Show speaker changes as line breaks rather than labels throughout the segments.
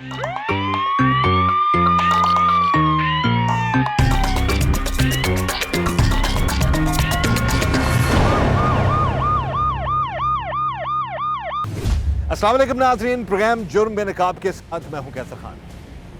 अस्सलाम वालेकुम नाज़रीन, प्रोग्राम जुर्म बेनकाब के साथ मैं हूं कैसर खान।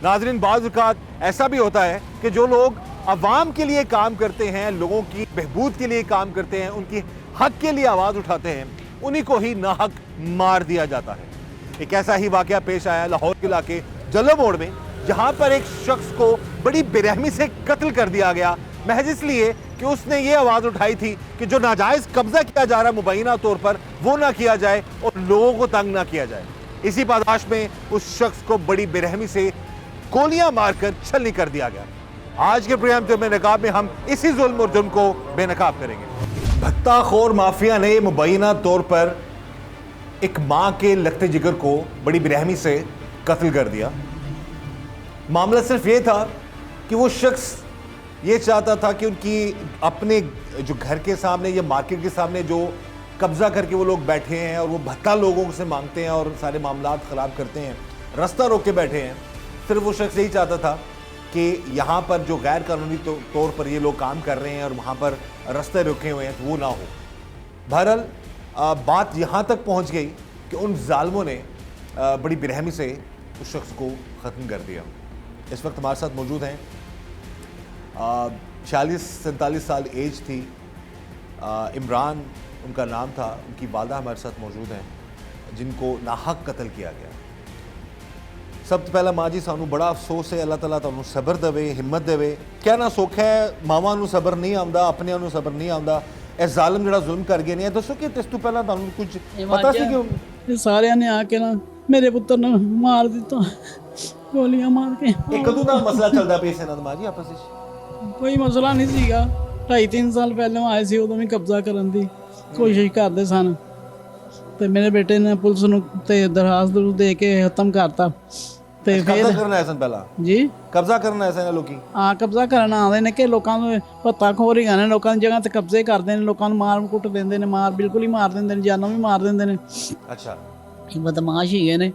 नाज़रीन, बाज़ औक़ात ऐसा भी होता है कि जो लोग अवाम के लिए काम करते हैं, लोगों की बहबूद के लिए काम करते हैं, उनकी हक के लिए आवाज़ उठाते हैं, उन्हीं को ही नाहक मार दिया जाता है। एक ऐसा ही वाक़या पेश आया लाहौर के इलाके जल्लो मोड़ में, जहां पर एक शख्स को बड़ी बेरहमी से कत्ल कर दिया गया, महज इसलिए कि उसने ये आवाज़ उठाई थी कि जो नाजायज़ कब्जा किया जा रहा है मुबैना तौर पर, वो ना किया जाए और लोगों को तंग ना किया जाए। इसी पादाश में उस शख्स को बड़ी बेरहमी से गोलियां मारकर छलनी कर दिया गया। आज के प्रोग्राम जुर्म बेनकाब में हम इसी जुल्म और जुर्म को बेनकाब करेंगे। भत्ताखोर माफिया ने मुबैना तौर पर एक मां के लगते जिगर को बड़ी बेरहमी से कत्ल कर दिया। मामला सिर्फ ये था कि वो शख्स ये चाहता था कि उनकी अपने जो घर के सामने या मार्केट के सामने जो कब्जा करके वो लोग बैठे हैं और वो भत्ता लोगों से मांगते हैं और सारे मामलात ख़राब करते हैं, रास्ता रोक के बैठे हैं, सिर्फ वो शख्स यही चाहता था कि यहाँ पर जो गैर कानूनी तौर पर ये लोग काम कर रहे हैं और वहाँ पर रास्ते रोके हुए हैं, तो वो ना हो। बहरहाल बात यहाँ तक पहुँच गई कि उन जालिमों ने बड़ी बेरहमी से उस शख्स को ख़त्म कर दिया। इस वक्त हमारे साथ मौजूद हैं 46-47 साल एज थी, इमरान उनका नाम था, उनकी वालदा हमारे साथ मौजूद हैं जिनको नाहक कत्ल किया गया। सब तो पहला माँ जी सानू बड़ा अफसोस है, अल्लाह ताला तुहानू सबर देवे, हिम्मत देवे। कहना सौखा है, मावां नू सबर नहीं आंदा, अपनियां नू सबर नहीं आंदा। ਇਹ ਜ਼ਾਲਮ ਜਿਹੜਾ ਜ਼ੁਲਮ ਕਰ ਗਏ ਨੇ, ਦੱਸੋ ਕਿ ਇਸ ਤੋਂ ਪਹਿਲਾਂ ਤੁਹਾਨੂੰ ਕੁਝ ਪਤਾ ਸੀ ਕਿ
ਸਾਰਿਆਂ ਨੇ ਆ ਕੇ ਨਾ ਮੇਰੇ ਪੁੱਤਰ ਨੂੰ ਮਾਰ ਦਿੱਤਾ, ਗੋਲੀਆਂ ਮਾਰ ਕੇ।
ਇਹ ਕਦੋਂ ਦਾ ਮਸਲਾ ਚੱਲਦਾ ਪਿਆ ਸੀ ਇਹਨਾਂ ਦਾ ਮਾਂ ਜੀ ਆਪਸ ਵਿੱਚ?
ਕੋਈ ਮਸਲਾ ਨਹੀਂ ਸੀਗਾ, 2.5-3 ਸਾਲ ਪਹਿਲਾਂ ਆਏ ਸੀ, ਉਦੋਂ ਵੀ ਕਬਜ਼ਾ ਕਰਨ ਦੀ ਕੋਸ਼ਿਸ਼ ਕਰਦੇ ਸਨ ਤੇ ਮੇਰੇ ਬੇਟੇ ਨੇ ਪੁਲਿਸ ਨੂੰ ਤੇ ਦਰਖਾਸਤ ਦੇ ਕੇ ਖਤਮ ਕਰਤਾ। ਤੇ ਫਿਰ
ਕਬਜ਼ਾ ਕਰਨ ਆਏ ਸਨ ਪਹਿਲਾਂ
ਜੀ,
ਕਬਜ਼ਾ ਕਰਨ ਆਏ ਸਨ ਲੋਕੀ।
ਹਾਂ, ਕਬਜ਼ਾ ਕਰਨ ਆਉਂਦੇ ਨੇ ਕਿ ਲੋਕਾਂ ਨੂੰ ਭੱਤਾ ਖੋਰੀਆਂ ਨੇ, ਲੋਕਾਂ ਦੀ ਜਗ੍ਹਾ ਤੇ ਕਬਜ਼ੇ ਕਰਦੇ ਨੇ, ਲੋਕਾਂ ਨੂੰ ਮਾਰ ਕੁੱਟ ਦਿੰਦੇ ਨੇ, ਬਿਲਕੁਲ ਹੀ ਮਾਰ ਦਿੰਦੇ ਨੇ, ਜਾਨੋਂ ਵੀ ਮਾਰ ਦਿੰਦੇ ਨੇ।
ਅੱਛਾ,
ਇਹ ਬਦਮਾਸ਼ ਹੀ ਨੇ।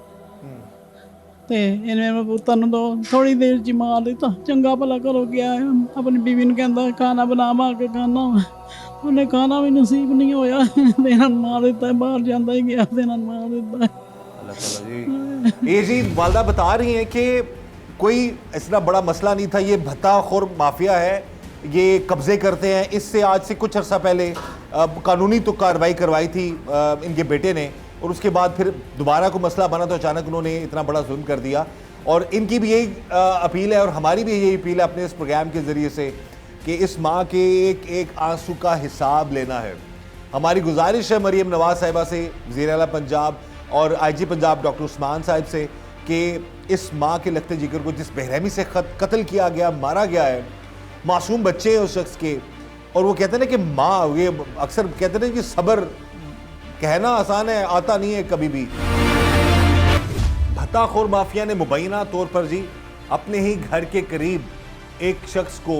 ਤੇ ਇਹਨੇ ਮੇਰੇ ਪੁੱਤਰ ਨੂੰ ਤਾਂ ਥੋੜੀ ਦੇਰ 'ਚ ਮਾਰ ਦਿੱਤਾ। ਚੰਗਾ ਭਲਾ ਘਰੋਂ ਗਿਆ, ਆਪਣੀ ਬੀਵੀ ਨੂੰ ਕਹਿੰਦਾ ਖਾਣਾ ਬਣਾ ਕੇ ਖਾਣਾ, ਉਹਨੇ ਖਾਣਾ ਵੀ ਨਸੀਬ ਨਹੀਂ ਹੋਇਆ, ਤੇ ਇਹਨਾਂ ਨੂੰ ਮਾਰ ਦਿੱਤਾ। ਬਾਹਰ ਜਾਂਦਾ ਹੀ ਗਿਆ ਤੇ ਇਹਨਾਂ ਨੂੰ ਮਾਰ ਦਿੱਤਾ।
अल्लाह ताला जी। ये जी वालदा बता रही हैं कि कोई इतना बड़ा मसला नहीं था, ये भत्ताखोर माफिया है, ये कब्जे करते हैं। इससे आज से कुछ अर्सा पहले कानूनी तो कार्रवाई करवाई थी इनके बेटे ने, और उसके बाद फिर दोबारा कोई मसला बना तो अचानक उन्होंने इतना बड़ा जुल्म कर दिया। और इनकी भी यही अपील है और हमारी भी यही अपील है अपने इस प्रोग्राम के ज़रिए से कि इस माँ के एक एक आंसू का हिसाब लेना है। हमारी गुजारिश है मरीम नवाज़ साहिबा से, वज़ीर आला पंजाब और IG पंजाब डॉक्टर उस्मान साहिब से कि इस माँ के लगते जिगर को जिस बेरहमी से कत्ल किया गया, मारा गया है, मासूम बच्चे हैं उस शख्स के, और वो कहते हैं ना कि माँ, ये अक्सर कहते हैं कि सब्र कहना आसान है, आता नहीं है कभी भी। भत्ताखोर माफिया ने मुबैना तौर पर जी अपने ही घर के करीब एक शख्स को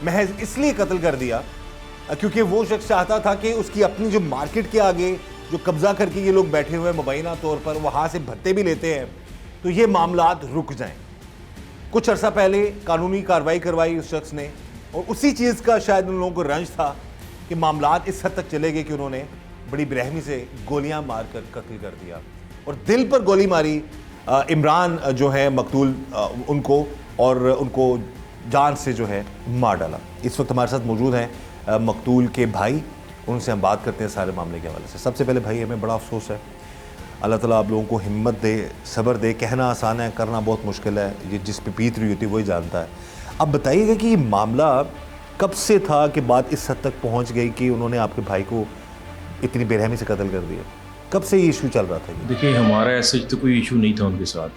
महज इसलिए कत्ल कर दिया क्योंकि वो शख्स चाहता था कि उसकी अपनी जो मार्केट के आगे जो कब्जा करके ये लोग बैठे हुए हैं मुबैना तौर पर, वहाँ से भत्ते भी लेते हैं, तो ये मामलात रुक जाएं। कुछ अर्सा पहले कानूनी कार्रवाई करवाई उस शख्स ने, और उसी चीज़ का शायद उन लोगों को रंज था कि मामलात इस हद तक चले गए कि उन्होंने बड़ी बेरहमी से गोलियां मारकर कत्ल कर दिया और दिल पर गोली मारी इमरान जो है मकतूल उनको, और उनको जान से जो है मार डाला। इस वक्त हमारे साथ मौजूद हैं मकतूल के भाई, उनसे हम बात करते हैं सारे मामले के हवाले से। सबसे पहले भाई, हमें बड़ा अफसोस है, अल्लाह ताला आप लोगों को हिम्मत दे, सब्र दे। कहना आसान है, करना बहुत मुश्किल है, ये जिस पे बीत रही होती है वही जानता है। अब बताइएगा कि ये मामला कब से था कि बात इस हद तक पहुंच गई कि उन्होंने आपके भाई को इतनी बेरहमी से कत्ल कर दिया? कब से ये इशू चल रहा था?
देखिए, हमारा ऐसा तो कोई इशू नहीं था उनके साथ।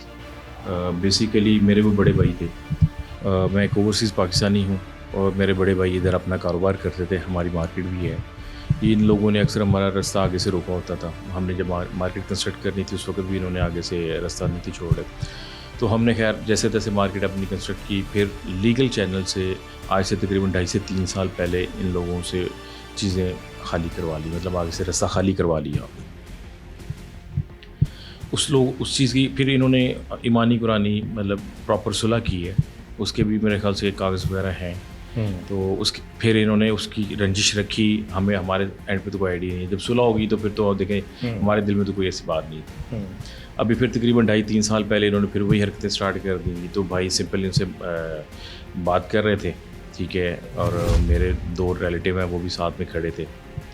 बेसिकली मेरे वो बड़े भाई थे, मैं एक ओवरसीज़ पाकिस्तानी हूँ और मेरे बड़े भाई इधर अपना कारोबार करते थे, हमारी मार्केट भी है। इन लोगों ने अक्सर हमारा रास्ता आगे से रोका होता था। हमने जब मार्केट कंस्ट्रक्ट करनी थी उस वक्त भी इन्होंने आगे से रास्ता नहीं थी छोड़े, तो हमने खैर जैसे तैसे मार्केट अपनी कंस्ट्रक्ट की। फिर लीगल चैनल से आज से तकरीबन 2.5 से 3 साल पहले इन लोगों से चीज़ें खाली करवा ली, मतलब आगे से रास्ता खाली करवा लिया। उस चीज़ की फिर इन्होंने ईमानी कुरानी मतलब प्रॉपर सुलह की है, उसके भी मेरे ख्याल से कागज़ वगैरह हैं। तो उसकी फिर इन्होंने उसकी रंजिश रखी, हमें हमारे एंड पे तो कोई आइडिया नहीं है। जब सुलह होगी तो फिर तो देखें हमारे दिल में तो कोई ऐसी बात नहीं थी। अभी फिर तकरीबन 2.5-3 साल पहले इन्होंने फिर वही हरकतें स्टार्ट कर दी। तो भाई सिंपल इनसे बात कर रहे थे, ठीक है, और मेरे 2 रिलेटिव हैं वो भी साथ में खड़े थे,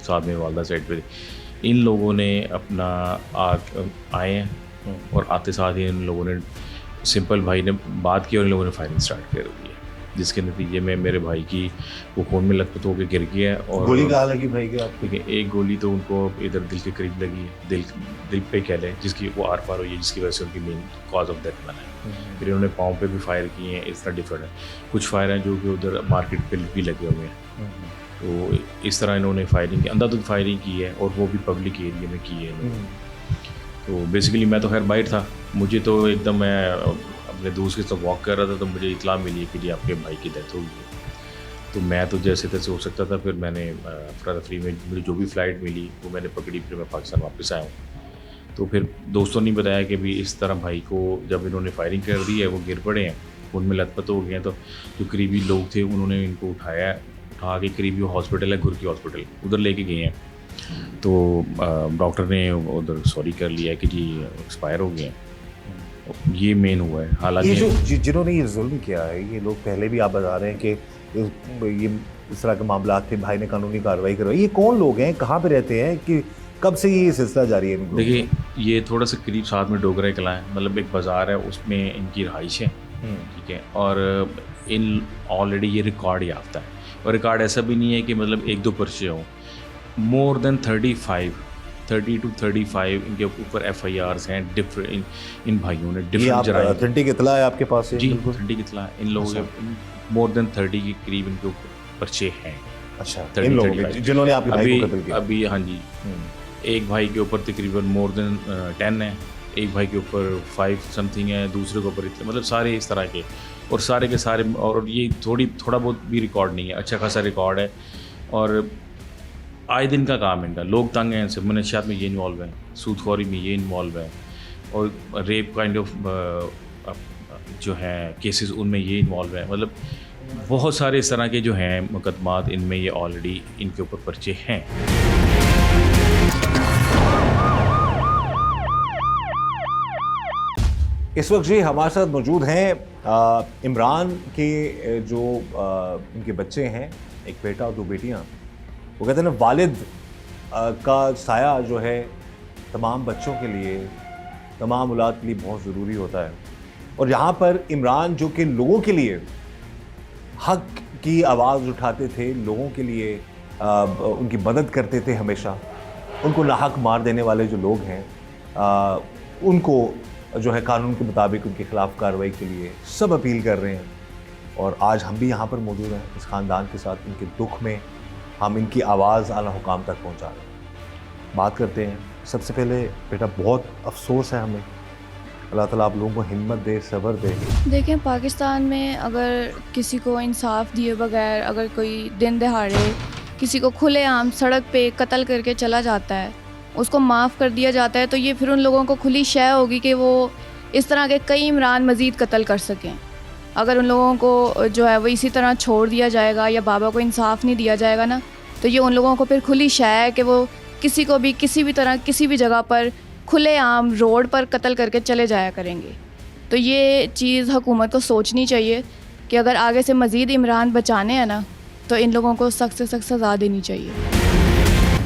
साथ में वालदा साइड पे थे। इन लोगों ने अपना आए हैं और आते साथ ही इन लोगों ने सिंपल भाई ने बात की और इन लोगों ने फायरिंग स्टार्ट कर दी है, जिसके नतीजे में मेरे भाई की वो खून में लथपथ होकर गिर गया है। और
गोली कहाँ लगी भाई के आपको?
ठीक है, एक गोली तो उनको इधर दिल के करीब लगी है, दिल पे कह लें, जिसकी वो आर पार हुई है, जिसकी वजह से उनकी मेन कॉज ऑफ डेथ बना है। फिर इन्होंने पाँव पे भी फायर किए हैं, इस तरह डिफरेंट है। कुछ फायर हैं जो कि उधर मार्केट पे भी लगे हुए हैं। तो इस तरह इन्होंने फायरिंग की, अंधाधुंध फायरिंग की है और वो भी पब्लिक एरिया में की है इन्होंने। तो बेसिकली मैं तो खैर बाहर था, मुझे तो एकदम मैं अपने दोस्त के साथ वॉक कर रहा था तो मुझे इतला मिली कि जी आपके भाई की डेथ हो गई है। तो मैं तो जैसे तैसे हो सकता था, फिर मैंने अफरा तफरी में मुझे जो भी फ़्लाइट मिली वो मैंने पकड़ी, फिर मैं पाकिस्तान वापस आया हूँ। तो फिर दोस्तों ने बताया कि भी इस तरह भाई को जब इन्होंने फायरिंग कर दी है वो गिर पड़े हैं, उनमें लथपथ हो गए हैं। तो जो करीबी लोग थे उन्होंने इनको उठा के करीबी हॉस्पिटल है, गुरकी हॉस्पिटल, उधर लेके गए हैं। तो डॉक्टर ने उधर सॉरी कर लिया कि जी एक्सपायर हो गए हैं। ये मेन हुआ है। हालांकि
ये जो जिन्होंने ये जुल्म किया है, ये लोग पहले भी आप बता रहे हैं कि ये इस तरह के मामला थे, भाई ने कानूनी कार्रवाई करवाई, ये कौन लोग हैं, कहाँ पे रहते हैं, कि कब से ये सिलसिला जारी है?
देखिए ये थोड़ा सा करीब साथ में डोगरा कला है, मतलब एक बाज़ार है, उसमें इनकी रहाइश है, ठीक है। और इन ऑलरेडी ये रिकॉर्ड याफ्ता है, और रिकॉर्ड ऐसा भी नहीं है कि मतलब 1-2 पर्चे हों, मोर देन 30 to 35 इनके ऊपर FIRs हैं डिफरेंट, इन भाइयों ने डिफरेंट जराइम।
ऑथेंटिक इतला है आपके पास?
जी ऑथेंटिक इतला है, इन लोगों के मोर देन 30 के करीब इनके ऊपर पर्चे हैं।
अच्छा, इन लोगों के जिन्होंने आपके भाई को कत्ल किया?
अभी हाँ जी, एक भाई के ऊपर तकरीबन मोर देन 10 है, एक भाई के ऊपर 5 समथिंग है, दूसरे के ऊपर इतने, मतलब सारे इस तरह के, और सारे के सारे, और ये थोड़ा बहुत भी रिकॉर्ड नहीं है, अच्छा खासा रिकॉर्ड है। और आए दिन का काम है इनका, लोग तंग हैं इनसे, मनशियात में ये इन्वॉल्व है, सूदखोरी में ये इन्वॉल्व है, और रेप काइंड ऑफ जो है केसेस उनमें ये इन्वॉल्व है। मतलब बहुत सारे इस तरह के जो हैं मुकदमात, इनमें ये ऑलरेडी इनके ऊपर पर्चे हैं।
इस वक्त जी हमारे साथ मौजूद हैं इमरान के जो इनके बच्चे हैं, एक बेटा और 2 बेटियां। वो कहते हैं ना, वालिद का साया जो है तमाम बच्चों के लिए, तमाम औलाद के लिए बहुत ज़रूरी होता है। और यहाँ पर इमरान जो कि लोगों के लिए हक की आवाज़ उठाते थे, लोगों के लिए उनकी मदद करते थे हमेशा, उनको नाहक मार देने वाले जो लोग हैं उनको जो है कानून के मुताबिक उनके ख़िलाफ़ कार्रवाई के लिए सब अपील कर रहे हैं। और आज हम भी यहाँ पर मौजूद हैं इस ख़ानदान के साथ, इनके दुख में हम इनकी आवाज़ आला हुकाम तक पहुँचा रहे हैं। बात करते हैं। सबसे पहले बेटा, बहुत अफसोस है हमें, अल्लाह ताला आप लोगों को हिम्मत दे, सब्र दे।
देखें, पाकिस्तान में अगर किसी को इंसाफ दिए बगैर अगर कोई दिन दहाड़े किसी को खुलेआम सड़क पे कत्ल करके चला जाता है, उसको माफ़ कर दिया जाता है, तो ये फिर उन लोगों को खुली शय होगी कि वो इस तरह के कई इमरान मज़ीद कत्ल कर सकें। अगर उन लोगों को जो है वो इसी तरह छोड़ दिया जाएगा या बाबा को इंसाफ नहीं दिया जाएगा ना, तो ये उन लोगों को फिर खुली शय है कि वो किसी को भी किसी भी तरह किसी भी जगह पर खुलेआम रोड पर कत्ल करके चले जाया करेंगे। तो ये चीज़ हुकूमत को सोचनी चाहिए कि अगर आगे से मज़ीद इमरान बचाने हैं ना, तो इन लोगों को सख्त से सख्त सज़ा देनी चाहिए।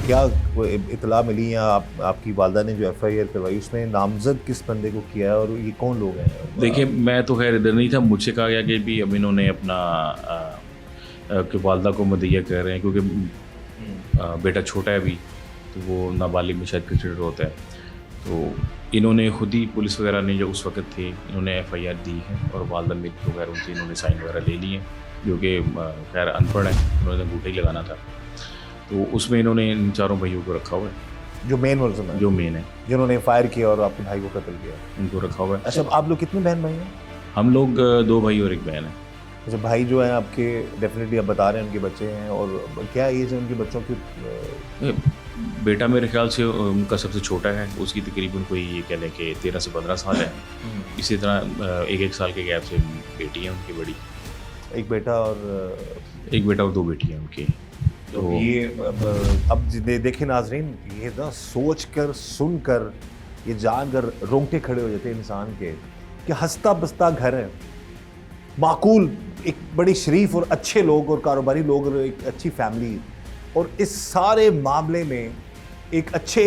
क्या इतला मिली या आपकी वालदा ने जो FIR करवाई उसमें नामजद किस बंदे को किया है और ये कौन लोग हैं?
देखिए, मैं तो खैर इधर नहीं था, मुझसे कहा गया कि भी अब इन्होंने अपना कि वालदा को मुदैया कर रहे हैं, क्योंकि बेटा छोटा है अभी, तो वो नाबालिग में शायद कंसिडर होता है। तो इन्होंने खुद ही, पुलिस वगैरह ने जो उस वक्त थे, इन्होंने FIR दी है और वालदा मेरी वगैरह उनसे इन्होंने साइन वगैरह ले लिए हैं, जो कि खैर अनपढ़ है, उन्होंने अंगूठा ही लगाना था। तो उसमें इन्होंने इन चारों भाइयों को रखा हुआ है,
जो मेन वर्जन है,
जो मेन है,
जिन्होंने फायर किया और आपके भाई को कत्ल किया,
उनको रखा हुआ है।
अच्छा, आप लोग कितने बहन भाई हैं?
हम लोग 2 भाई और 1 बहन है।
अच्छा, भाई जो है आपके डेफिनेटली आप बता रहे हैं उनके बच्चे हैं, और क्या एज है उनके बच्चों की?
बेटा मेरे ख्याल से उनका सबसे छोटा है, उसकी तकरीबन कोई ये कह लें कि 13 से 15 साल है। इसी तरह एक साल के गैप से बेटी है उनकी बड़ी,
एक बेटा और
2 बेटी हैं उनकी।
तो ये अब देखिए नाजरीन, ये ना सोच कर सुन कर ये जानकर रोंगटे खड़े हो जाते हैं इंसान के कि हंसता बसता घर है, माकूल एक बड़ी शरीफ और अच्छे लोग और कारोबारी लोग और एक अच्छी फैमिली, और इस सारे मामले में एक अच्छे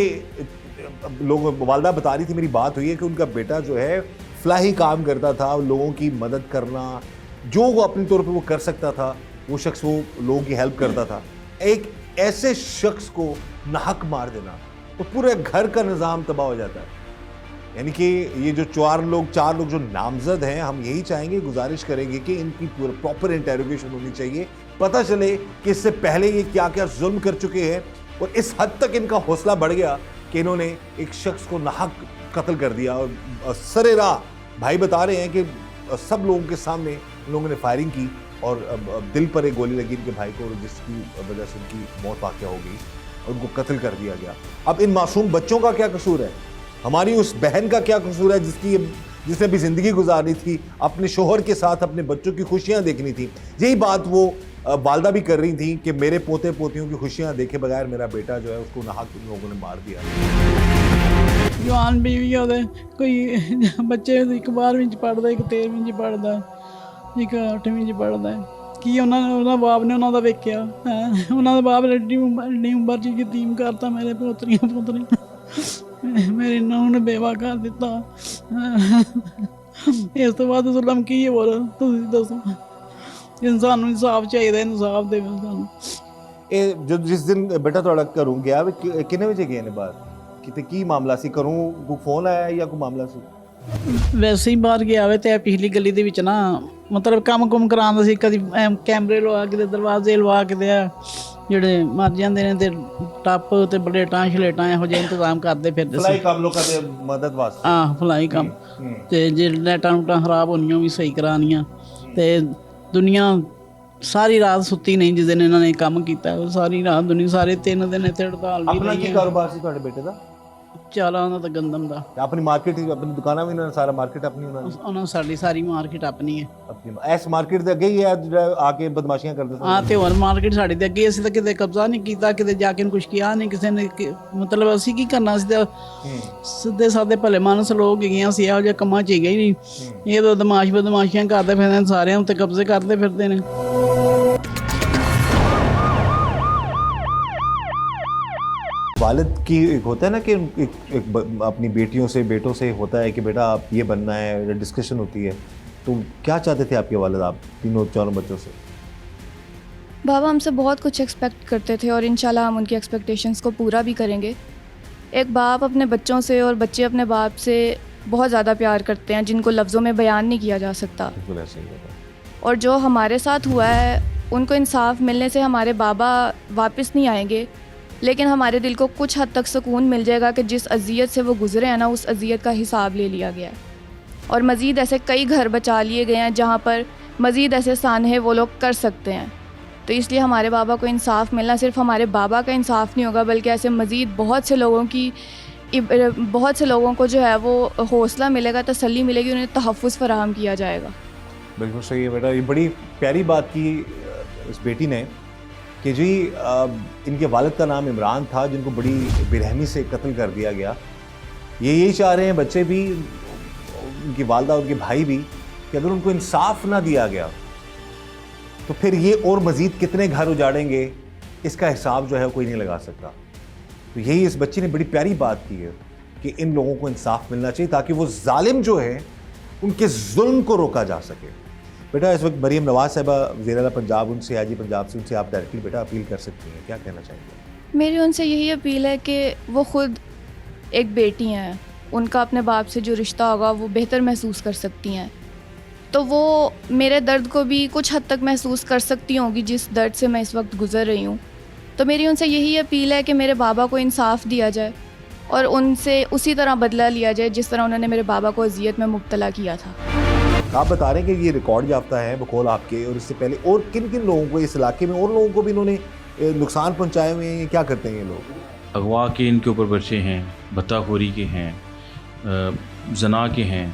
लोग, वालदा बता रही थी, मेरी बात हुई है कि उनका बेटा जो है फलाही काम करता था, लोगों की मदद करना, जो वो अपने तौर पे वो कर सकता था, वो शख्स वो लोगों की हेल्प करता था। एक ऐसे शख्स को नाहक मार देना तो पूरे घर का निज़ाम तबाह हो जाता है। यानी कि ये जो चार लोग जो नामजद हैं, हम यही चाहेंगे, गुजारिश करेंगे कि इनकी प्रॉपर इंटेरोगेशन होनी चाहिए, पता चले कि इससे पहले ये क्या क्या जुल्म कर चुके हैं, और इस हद तक इनका हौसला बढ़ गया कि इन्होंने एक शख्स को नाहक कत्ल कर दिया। और सरे राह भाई बता रहे हैं कि सब लोगों के सामने उन लोगों ने फायरिंग की और दिल पर एक गोली लगी इनके भाई को, जिसकी वजह से उनकी मौत वाक़ हो गई और उनको कत्ल कर दिया गया। अब इन मासूम बच्चों का क्या कसूर है, हमारी उस बहन का क्या कसूर है जिसने भी ज़िंदगी गुजारनी थी, अपने शोहर के साथ अपने बच्चों की खुशियाँ देखनी थी। यही बात वो वालदा भी कर रही थी कि मेरे पोते पोतियों की खुशियाँ देखे बगैर मेरा बेटा जो है उसको नाहक इन लोगों ने मार दिया।
जवान बीवी ਉਹਦੇ ਕੋਈ ਬੱਚੇ ਇੱਕ 12ਵੀਂ ਚ ਪੜ੍ਹਦਾ, ਇੱਕ 13ਵੀਂ ਚ ਪੜ੍ਹਦਾ, ਇੱਕ 8ਵੀਂ ਚ ਪੜ੍ਹਦਾ। ਕੀ ਉਹਨਾਂ ਬਾਪ ਨੇ ਉਹਨਾਂ ਦਾ ਵੇਖਿਆ ਹੈ? ਉਹਨਾਂ ਦਾ ਬਾਪ ਐਡੀ ਉਮਰ ਚ ਯਤੀਮ ਕਰਤਾ ਮੇਰੇ ਪੋਤਰੀਆਂ ਮੇਰੀ ਨੂੰਹ ਨੇ ਬੇਵਾ ਕਰ ਦਿੱਤਾ। ਇਸ ਤੋਂ ਬਾਅਦ ਜ਼ੁਲਮ ਕੀ ਹੈ ਹੋਰ ਤੁਸੀਂ ਦੱਸੋ? ਇਨਸਾਨ ਨੂੰ ਇਨਸਾਫ ਚਾਹੀਦਾ, ਇਨਸਾਫ ਦੇਵੇ ਸਾਨੂੰ।
ਇਹ ਜੋ ਜਿਸ ਦਿਨ ਬੇਟਾ ਤੁਹਾਡਾ ਘਰੋਂ ਗਿਆ ਕਿੰਨੇ ਵਜੇ ਗਏ ਨੇ ਬਾਹਰ, ਕਿਤੇ ਕੀ ਮਾਮਲਾ ਸੀ, ਘਰੋਂ ਕੋਈ ਫੋਨ ਆਇਆ ਜਾਂ ਕੋਈ ਮਾਮਲਾ ਸੀ?
ਵੈਸੇ ਹੀ ਬਾਹਰ ਗਿਆ ਵੇ ਤੇ ਪਿਛਲੀ ਗਲੀ ਦੇ ਵਿੱਚ ਨਾ ਮਤਲਬ ਕੰਮ ਕਰਾਉਂਦਾ ਸੀ, ਕਦੀ ਕੈਮਰੇ ਲਵਾ ਕੇ, ਦਰਵਾਜ਼ੇ ਲਵਾ ਕੇ ਦੇ ਜਿਹੜੇ ਮਰ ਜਾਂਦੇ ਨੇ ਤੇ ਟੱਪ ਤੇ ਬਲੇਟਾਂ ਛਲੇਟਾਂ ਇਹੋ ਜਿਹੇ ਇੰਤਜ਼ਾਮ ਕਰਦੇ ਫਿਰਦੇ ਸੀ।
ਫਲਾਈ ਕੰਮ ਲੋਕਾਂ ਦੇ ਮਦਦ ਵਾਸਤੇ।
ਹਾਂ, ਫਲਾਈ ਕੰਮ। ਤੇ ਜੇ ਲਾਈਟਾਂ ਲੂਟਾਂ ਖਰਾਬ ਹੋਣੀਆਂ ਵੀ ਸਹੀ ਕਰਾਉਣੀਆਂ। ਤੇ ਦੁਨੀਆ ਸਾਰੀ ਰਾਤ ਸੁੱਤੀ ਨਹੀਂ ਜਿਸ ਦਿਨ ਇਹਨਾਂ ਨੇ ਕੰਮ ਕੀਤਾ, ਸਾਰੀ ਰਾਤ ਦੁਨੀਆ ਸਾਰੇ 3 ਦਿਨ ਇੱਥੇ ਹੜਤਾਲ ਵੀ
ਆਪਣਾ ਕੀ ਕਾਰੋਬਾਰ ਸੀ ਤੁਹਾਡੇ ਬੇਟੇ ਦਾ?
ਚਾਲਾ ਉਹਨਾਂ ਦਾ ਗੰਦਮ ਦਾ।
ਆਪਣੀ ਮਾਰਕੀਟ, ਆਪਣੀ ਦੁਕਾਨਾਂ ਵੀ ਉਹਨਾਂ ਸਾਰਾ ਮਾਰਕੀਟ ਆਪਣੀ
ਉਹਨਾਂ ਸਾਡੀ ਸਾਰੀ ਮਾਰਕੀਟ ਆਪਣੀ ਹੈ।
ਆਪਣੀ ਇਸ ਮਾਰਕੀਟ ਦੇ ਅੱਗੇ ਹੀ ਹੈ ਜਿਹੜਾ ਆ ਕੇ ਬਦਮਾਸ਼ੀਆਂ ਕਰਦੇ ਸੀ?
ਹਾਂ, ਤੇ ਹੋਰ ਮਾਰਕੀਟ ਸਾਡੀ ਦੇ ਅੱਗੇ, ਅਸੀਂ ਤਾਂ ਕਿਤੇ ਕਬਜ਼ਾ ਨਹੀਂ ਕੀਤਾ, ਕਿਤੇ ਜਾ ਕੇ ਕੁਛ ਕਿਹਾ ਨਹੀਂ ਕਿਸੇ ਨੇ। ਮਤਲਬ ਅਸੀਂ ਕੀ ਕਰਨਾ ਸੀ, ਤਾਂ ਸਿੱਧੇ ਸਾਦੇ ਭਲੇ ਮਾਨਸ ਲੋਕ ਹੈਗੇ ਸੀ, ਇਹੋ ਜਿਹੇ ਕੰਮਾਂ 'ਚ ਗਏ ਨਹੀਂ। ਇਹ ਤਾਂ ਬਦਮਾਸ਼ੀਆਂ ਕਰਦੇ ਫਿਰਦੇ, ਸਾਰਿਆਂ ਉੱਤੇ ਕਬਜ਼ੇ ਕਰਦੇ ਫਿਰਦੇ ਨੇ।
वालिद की एक होता है ना कि एक अपनी बेटों से होता है कि बेटा आप ये बनना है, डिस्कशन होती है, तो क्या चाहते थे आपके वालिद आप चारों बच्चों से?
बाबा हमसे बहुत कुछ एक्सपेक्ट करते थे और इंशाल्लाह हम उनकी एक्सपेक्टेशंस को पूरा भी करेंगे। एक बाप अपने बच्चों से और बच्चे अपने बाप से बहुत ज़्यादा प्यार करते हैं, जिनको लफ्ज़ों में बयान नहीं किया जा सकता।
बिल्कुल ऐसे ही होता।
और जो हमारे साथ हुआ है, उनको इंसाफ मिलने से हमारे बाबा वापस नहीं आएंगे, लेकिन हमारे दिल को कुछ हद तक सुकून मिल जाएगा कि जिस अजियत से वो गुज़रे हैं ना, उस अजियत का हिसाब ले लिया गया है। और मज़ीद ऐसे कई घर बचा लिए गए हैं जहाँ पर मज़ीद ऐसे सानहे वो लोग कर सकते हैं। तो इसलिए हमारे बाबा को इंसाफ मिलना सिर्फ हमारे बाबा का इंसाफ नहीं होगा, बल्कि ऐसे मज़ीद बहुत से लोगों को जो है वो हौसला मिलेगा, तसल्ली मिलेगी, उन्हें तहफ़्फ़ुज़ फराहम किया जाएगा।
बिल्कुल सही है बेटा। ये बड़ी प्यारी बात की इस बेटी ने कि जी इनके वालिद का नाम इमरान था, जिनको बड़ी बेरहमी से कत्ल कर दिया गया। यही चाह रहे हैं बच्चे भी, उनकी वालदा, उनके भाई भी, कि अगर उनको इंसाफ ना दिया गया तो फिर ये और मज़ीद कितने घर उजाड़ेंगे, इसका हिसाब जो है कोई नहीं लगा सकता। तो यही इस बच्ची ने बड़ी प्यारी बात की है कि इन लोगों को इंसाफ मिलना चाहिए ताकि वो जालिम जो है उनके जुल्म को रोका जा सके। बेटा इस वक्त मरीम नवाज़ साहिबा वज़ीर-ए-आला पंजाब, उनसे आज पंजाब से उनसे आप डायरेक्टली बेटा अपील कर सकती हैं, क्या कहना चाहेंगे?
मेरी उनसे यही अपील है कि वो ख़ुद एक बेटी हैं, उनका अपने बाप से जो रिश्ता होगा वो बेहतर महसूस कर सकती हैं। तो वो मेरे दर्द को भी कुछ हद तक महसूस कर सकती होंगी, जिस दर्द से मैं इस वक्त गुज़र रही हूँ। तो मेरी उनसे यही अपील है कि मेरे बाबा को इंसाफ दिया जाए और उनसे उसी तरह बदला लिया जाए जिस तरह उन्होंने मेरे बाबा को अजियत में मुब्तला किया था।
आप बता रहे हैं कि ये रिकॉर्ड याफ्ता है बकौल आपके, और इससे पहले और किन किन लोगों को इस इलाके में और लोगों को भी इन्होंने नुकसान पहुंचाए हुए हैं? क्या करते हैं ये लोग?
अगवा के इनके ऊपर पर्चे हैं, भत्ताखोरी के हैं, जना के हैं,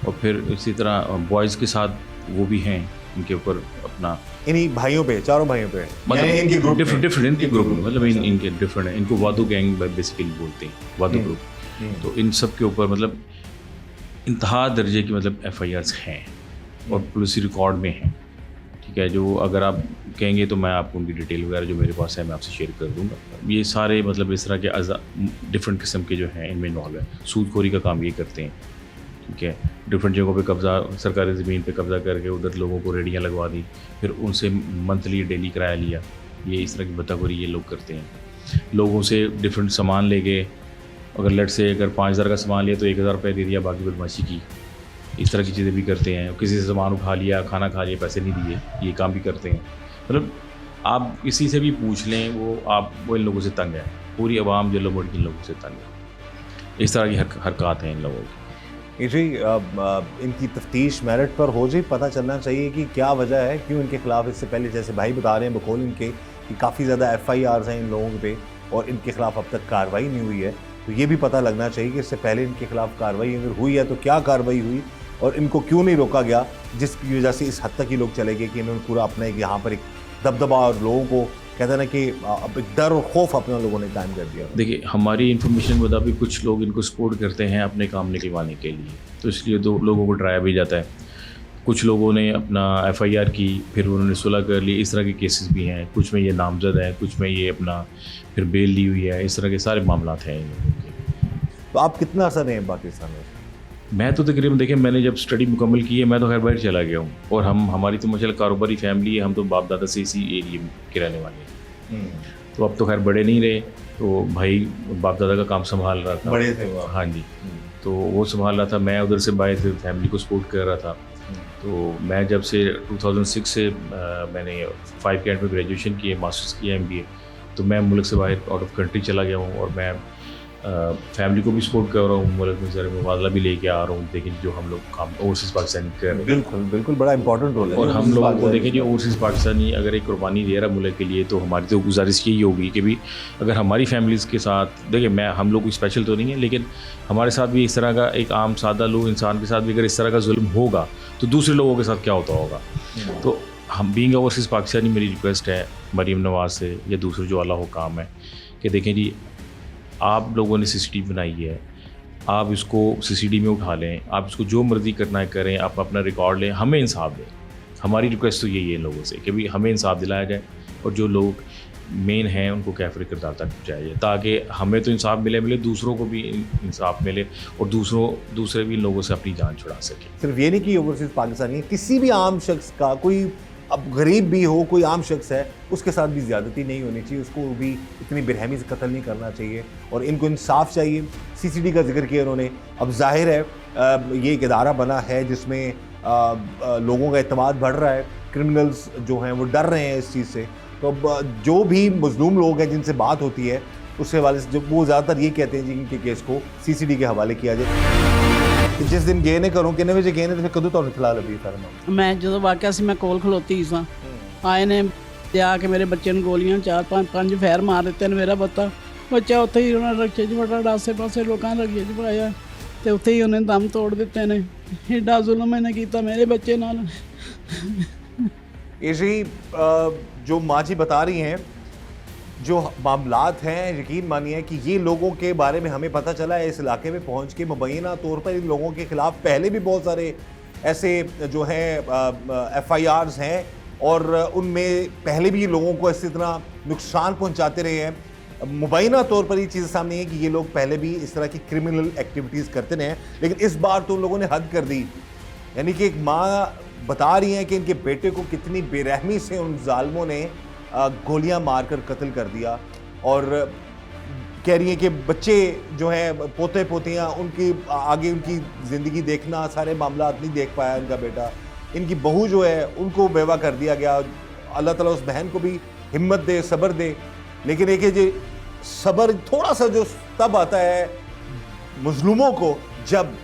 और फिर इसी तरह बॉयज़ के साथ वो भी हैं, इनके ऊपर अपना
इन्हीं भाइयों पे, चारों भाइयों पे,
मतलब
यानी इनके ग्रुप
डिफरेंट इनके ग्रुप में, मतलब इनके डिफरेंट है। इनको वादो गैंग बेसिकली बोलते हैं, वादो ग्रुप। तो इन सब के ऊपर मतलब इंतहा दर्जे की मतलब FIRs हैं और पुलिस रिकॉर्ड में हैं, ठीक है। जो अगर आप कहेंगे तो मैं आपको उनकी डिटेल वगैरह जो मेरे पास है मैं आपसे शेयर कर दूंगा। ये सारे मतलब इस तरह के डिफरेंट किस्म के जो हैं इनमें इन्वॉल्व है। सूदखोरी का काम ये करते हैं, ठीक है। डिफरेंट जगहों पे कब्ज़ा, सरकारी ज़मीन पे कब्ज़ा करके उधर लोगों को रेडियाँ लगवा दी, फिर उनसे मंथली डेली किराया लिया। ये इस तरह की भत्ताखोरी ये लोग करते हैं। लोगों से डिफरेंट सामान ले गए, अगर लट से अगर 5000 का सामान लिया तो 1000 रुपये दे दिया, बाकी बदमाशी की। इस तरह की चीज़ें भी करते हैं। किसी से सामान उठा लिया, खाना खा लिया, पैसे नहीं दिए, ये काम भी करते हैं। मतलब आप किसी से भी पूछ लें, वो इन लोगों से तंग है। पूरी आवाम जल्लो मोड़ इन लोगों से तंग है। इस तरह की हरकत हैं इन लोगों की।
ये जी इनकी तफ्तीश मेरिट पर हो जी, पता चलना चाहिए कि क्या वजह है, क्यों इनके खिलाफ इससे पहले, जैसे भाई बता रहे हैं बकौल इनके, कि काफ़ी ज़्यादा FIRs हैं इन लोगों पे और इनके खिलाफ अब तक कार्रवाई नहीं हुई है। तो ये भी पता लगना चाहिए कि इससे पहले इनके खिलाफ कार्रवाई अगर हुई है तो क्या कार्रवाई हुई और इनको क्यों नहीं रोका गया, जिसकी वजह से इस हद तक ही लोग चले गए कि इन्होंने पूरा अपना एक यहाँ पर एक दबदबा और लोगों को कहते हैं ना कि अब एक डर और खौफ अपने लोगों ने कायम कर दिया।
देखिए, हमारी इन्फॉर्मेशन के मुताबिक कुछ लोग इनको सपोर्ट करते हैं अपने काम निकलवाने के लिए, तो इसलिए दो लोगों को डराया भी जाता है। कुछ लोगों ने अपना FIR की, फिर उन्होंने सुलह कर ली। इस तरह के केसेस भी हैं। कुछ में ये नामजद है, कुछ में ये अपना फिर बेल ली हुई है। इस तरह के सारे मामला हैं इन लोगों के।
तो आप कितना असर हैं पाकिस्तान में?
मैं तो तकरीबन देखिए, मैंने जब स्टडी मुकम्मल की है मैं तो खैर बाहर चला गया हूँ, और हमारी तो माशाल्लाह कारोबारी फैमिली है। हम तो बाप दादा से इसी एरिया के रहने वाले हैं। तो अब तो खैर बड़े नहीं रहे, तो भाई बाप दादा का काम संभाल रहा था।
बड़े थे वो?
हाँ जी, तो वो संभाल रहा था। मैं उधर से बाहर से फैमिली को सपोर्ट कर रहा था। तो मैं जब से 2006 से मैंने 5 कैंट में ग्रेजुएशन किए, मास्टर्स किया, MBA, तो मैं मुल्क से बाहर आउट ऑफ कंट्री चला गया हूँ, और मैं फैमिली को भी सपोर्ट कर रहा हूँ। मुल्क में ज़रा मुबादला भी लेके आ रहा हूँ। देखिए जो हम लोग काम ओवरसीज़ पाकिस्तानी कर रहे हैं,
बिल्कुल बिल्कुल बड़ा इंपॉर्टेंट रोल है।
और हम लोगों को देखें जो ओवरसीज़ पाकिस्तानी अगर एक कुर्बानी दे रहा मुल्क के लिए, तो हमारी तो गुजारिश यही होगी कि भी अगर हमारी फैमिलीज़ के साथ, देखिए हम लोग कोई स्पेशल तो नहीं है, लेकिन हमारे साथ भी इस तरह का एक आम सादा लोग इंसान के साथ भी अगर इस तरह का जुल्म होगा तो दूसरे लोगों के साथ क्या होता होगा। तो हम बीइंग ओवरसीज़ पाकिस्तानी, मेरी रिक्वेस्ट है मरीम नवाज़ से या दूसरे जो आला हुकाम है कि देखें जी, आप लोगों ने CCTV बनाई है, आप इसको CCTV में उठा लें, आप इसको जो मर्ज़ी करना है करें, आप अपना रिकॉर्ड लें, हमें इंसाफ दें। हमारी रिक्वेस्ट तो यही है लोगों से कि भाई हमें इंसाफ दिलाया जाए, और जो लोग मेन हैं उनको कैफरे किरदार तक पहुँचाया जाए, ताकि हमें तो इंसाफ मिले, दूसरों को भी इंसाफ मिले, और दूसरे भी लोगों से अपनी जान छुड़ा सकें।
सिर्फ ये नहीं कि ओवरसीज़ पाकिस्तानी, किसी भी आम शख्स का, कोई अब गरीब भी हो, कोई आम शख्स है, उसके साथ भी ज़्यादती नहीं होनी चाहिए, उसको भी इतनी बेरहमी से कत्ल नहीं करना चाहिए, और इनको इंसाफ चाहिए। CCTV का जिक्र किया उन्होंने। अब जाहिर है ये एक इदारा बना है जिसमें लोगों का एतमाद बढ़ रहा है, क्रिमिनल्स जो हैं वो डर रहे हैं इस चीज़ से। तो अब जो भी मजलूम लोग हैं जिनसे बात होती है, उसके हवाले से वो ज़्यादातर ये कहते हैं जी इनके केस को CCTV के हवाले किया जाए। जिस दिन गए ने घरों किन्ने बजे गए ने तो फिर कदों तुहानूं इतला लगी सारा मामला?
मैं ਜਦੋਂ ਵਾਕਿਆ ਸੀ ਮੈਂ ਕੋਲ ਖਲੋਤੀ ਸਾਂ, ਆਏ ਨੇ ਤੇ ਆ ਕੇ ਮੇਰੇ ਬੱਚੇ ਨੂੰ ਗੋਲੀਆਂ 4-5 ਫੈਰ ਮਾਰ ਦਿੱਤੇ ਨੇ। ਮੇਰਾ ਬੱਚਾ ਉੱਥੇ ਹੀ ਉਹਨਾਂ ਰਕਸ਼ੇ 'ਚ ਫਟਾ ਆਸੇ ਪਾਸੇ ਲੋਕਾਂ ਨੇ ਰਕਸ਼ੇ 'ਚ ਪਾਇਆ, ਤੇ ਉੱਥੇ ਹੀ ਉਹਨੇ ਦਮ ਤੋੜ ਦਿੱਤੇ ਨੇ। ਏਡਾ ਜ਼ੁਲਮ ਇਹਨੇ ਕੀਤਾ ਮੇਰੇ ਬੱਚੇ ਨਾਲ।
ये जी जो माँ जी बता रही हैं, जो मामलात हैं, यकीन मानिए कि ये लोगों के बारे में हमें पता चला है इस इलाके में पहुंच के। मुबैना तौर पर इन लोगों के ख़िलाफ़ पहले भी बहुत सारे ऐसे जो हैं FIRs हैं, और उनमें पहले भी लोगों को इसी तरह नुकसान पहुंचाते रहे हैं। मुबैना तौर पर ये चीज़ सामने है कि ये लोग पहले भी इस तरह की क्रिमिनल एक्टिविटीज़ करते रहे हैं, लेकिन इस बार तो उन लोगों ने हद कर दी। यानी कि एक माँ बता रही हैं कि इनके बेटे को कितनी बेरहमी से उन जालिमों ने गोलियां मारकर कत्ल कर दिया, और कह रही हैं कि बच्चे जो हैं, पोते पोतियां, उनकी आगे उनकी ज़िंदगी देखना, सारे मामला नहीं देख पाया इनका बेटा। इनकी बहू जो है उनको बेवा कर दिया गया। अल्लाह ताला उस बहन को भी हिम्मत दे, सब्र दे। लेकिन एक जो सब्र थोड़ा सा जो तब आता है मजलूमों को जब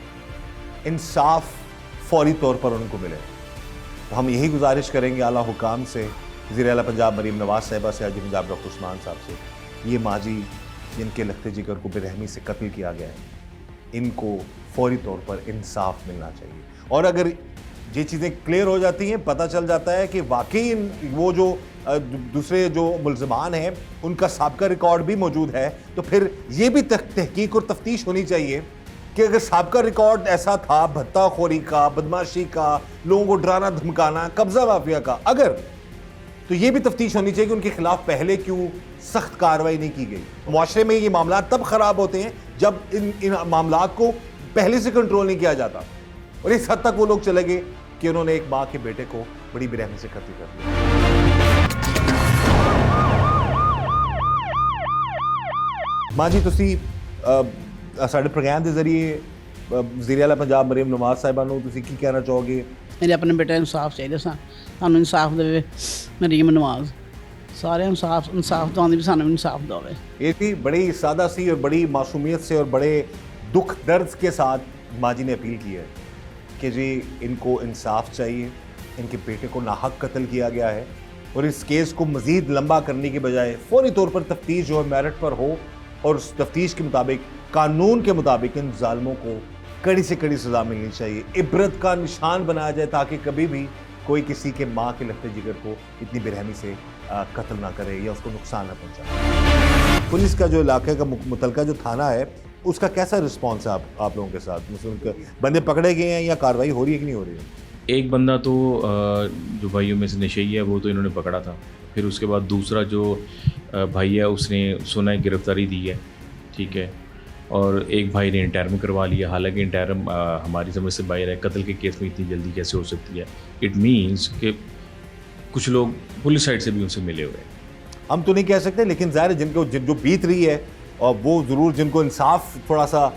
इंसाफ फौरी तौर पर उनको मिले। तो हम यही गुजारिश करेंगे आला हुकाम से, वज़ीर आला पंजाब मरीम नवाज़ साहिबा से, हाजी पंजाब डॉक्टर उस्मान साहब से, ये माँ जी जिनके लखते जिगर को बेरहमी से कत्ल किया गया है, इनको फौरी तौर पर इंसाफ मिलना चाहिए। और अगर ये चीज़ें क्लियर हो जाती हैं, पता चल जाता है कि वाकई वो जो दूसरे जो मुल्ज़मान हैं उनका साबका रिकॉर्ड भी मौजूद है, तो फिर ये भी तहकीक और तफ्तीश होनी चाहिए कि अगर साबका रिकॉर्ड ऐसा था भत्ताखोरी का, बदमाशी का, लोगों को डराना धमकाना, कब्जा माफिया का, अगर तो ये भी तफ्तीश होनी चाहिए कि उनके खिलाफ पहले क्यों सख्त कार्रवाई नहीं की गई। मुआशरे में ये मामला तब खराब होते हैं जब इन मामला को पहले से कंट्रोल नहीं किया जाता, और इस हद तक वो लोग चले गए कि उन्होंने एक माँ के बेटे को बड़ी बेरहमी से कत्ल कर दिया। माँ जी, तुसी साडे प्रोग्राम के जरिए वज़ीर आला पंजाब मरीम नवाज साहिबा नूं तुसी की कहना चाहोगे?
मेरे अपने बेटे ਨੂੰ ਇਨਸਾਫ ਚਾਹੀਦਾ ਸਾਨੂੰ ਇਨਸਾਫ ਦੇਵੇ ਮਰੀਮ ਨਵਾਜ਼ सारे इंसाफ दवाने भी सानू इंसाफ दवे।
ये थी बड़ी सादा सी और बड़ी मासूमियत से और बड़े दुख दर्द के साथ माँ जी ने अपील की है कि जी इनको इंसाफ चाहिए, इनके बेटे को नाहक कत्ल किया गया है और इस केस को मज़ीद लंबा करने के बजाय फौरी तौर पर तफ्तीश जो है मेरिट पर हो और उस तफ्तीश के मुताबिक, कानून के मुताबिक इन जालिमों को कड़ी से कड़ी सज़ा मिलनी चाहिए, इबरत का निशान बनाया जाए ताकि कभी भी कोई किसी के माँ के लखते जिगर को इतनी बेरहमी से कत्ल ना करे या उसको नुकसान ना पहुँचाए। पुलिस का जो इलाके का मुतलका जो थाना है उसका कैसा रिस्पॉन्स है आप लोगों के साथ? मतलब बंदे पकड़े गए हैं या कार्रवाई हो रही है कि नहीं हो रही है?
एक बंदा तो जो भाइयों में से नशेई है वो तो इन्होंने पकड़ा था, फिर उसके बाद दूसरा जो भाई है उसने सुना है गिरफ्तारी दी है, ठीक है, और एक भाई ने इंटरम करवा लिया। हालांकि इंटरम हमारी समझ से बाहर है, कत्ल के केस में इतनी जल्दी कैसे हो सकती है। इट मीन्स कि कुछ लोग पुलिस साइड से भी उनसे मिले हुए हैं।
हम तो नहीं कह सकते, लेकिन ज़ाहिर है जिनको जो बीत रही है और वो ज़रूर जिनको इंसाफ थोड़ा सा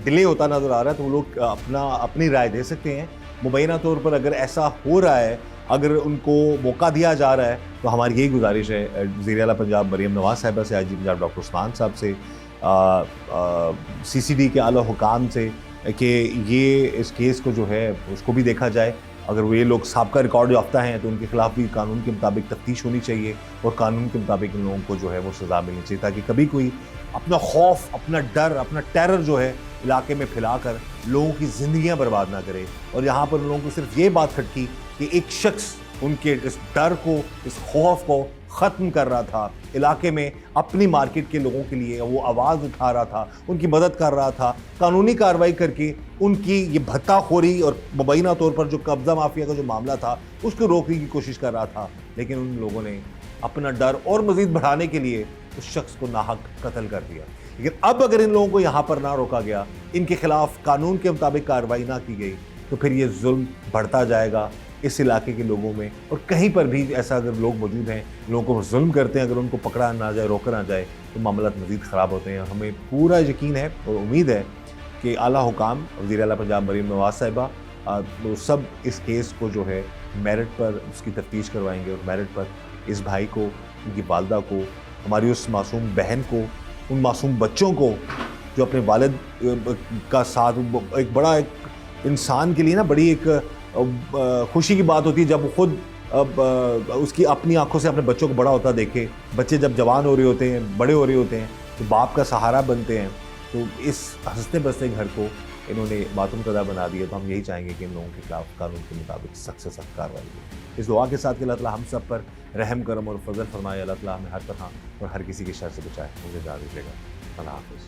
डिले होता नज़र आ रहा है तो वो लोग अपनी राय दे सकते हैं। मुबैना तौर पर अगर ऐसा हो रहा है, अगर उनको मौका दिया जा रहा है, तो हमारी यही गुजारिश है वज़ीर आला पंजाब मरीम नवाज साहिबा से, IG पंजाब डॉक्टर उस्मान साहब से, CCD के आला हुकाम से कि ये इस केस को जो है उसको भी देखा जाए। अगर वो ये लोग साबका रिकॉर्ड याफ्ता हैं तो उनके खिलाफ भी कानून के मुताबिक तफ्तीश होनी चाहिए और कानून के मुताबिक इन लोगों को जो है वो सज़ा मिलनी चाहिए, ताकि कभी कोई अपना खौफ, अपना डर, अपना टेरर जो है इलाके में फैलाकर लोगों की ज़िंदगियां बर्बाद ना करे। और यहाँ पर लोगों को सिर्फ ये बात खटकी कि एक शख्स उनके इस डर को, इस खौफ को ख़त्म कर रहा था, इलाके में अपनी मार्केट के लोगों के लिए वो आवाज़ उठा रहा था, उनकी मदद कर रहा था, कानूनी कार्रवाई करके उनकी ये भत्ताखोरी और मुबैना तौर पर जो कब्ज़ा माफिया का जो मामला था उसको रोकने की कोशिश कर रहा था। लेकिन उन लोगों ने अपना डर और मज़ीद बढ़ाने के लिए उस शख्स को नाहक कत्ल कर दिया। लेकिन अब अगर इन लोगों को यहाँ पर ना रोका गया, इनके खिलाफ कानून के मुताबिक कार्रवाई ना की गई, तो फिर ये जुल्म बढ़ता जाएगा इस इलाके के लोगों में। और कहीं पर भी ऐसा अगर लोग मौजूद हैं, लोगों को जुल्म करते हैं, अगर उनको पकड़ा ना जाए, रोका ना जाए, तो मामला मज़ीद ख़राब होते हैं। और हमें पूरा यकीन है और उम्मीद है कि आला हुकाम वज़ीर आला पंजाब मरीम नवाज साहिबा वो सब इस केस को जो है मेरिट पर उसकी तफ्तीश करवाएंगे और मेरिट पर इस भाई को, उनकी वालदा को, हमारी उस मासूम बहन को, उन मासूम बच्चों को जो अपने वालिद का साथ, एक बड़ा एक इंसान के लिए ना बड़ी एक खुशी की बात होती है जब वो खुद उसकी अपनी आंखों से अपने बच्चों को बड़ा होता देखे। बच्चे जब जवान हो रहे होते हैं, बड़े हो रहे होते हैं, तो बाप का सहारा बनते हैं। तो इस हंसते बसते घर को इन्होंने मातम कदा बना दिया। तो हम यही चाहेंगे कि इन लोगों के खिलाफ कानून के मुताबिक सख्त से सख्त कार्रवाई हो। इस दुआ के साथ कि अल्लाह ताला हम सब पर रहम करम और फजल फरमाए। अल्लाह ताला हमें हर तरह और हर किसी की शर से बचाए। मुझे जा दीजिएगा। अल्लाह हाफ़िज़।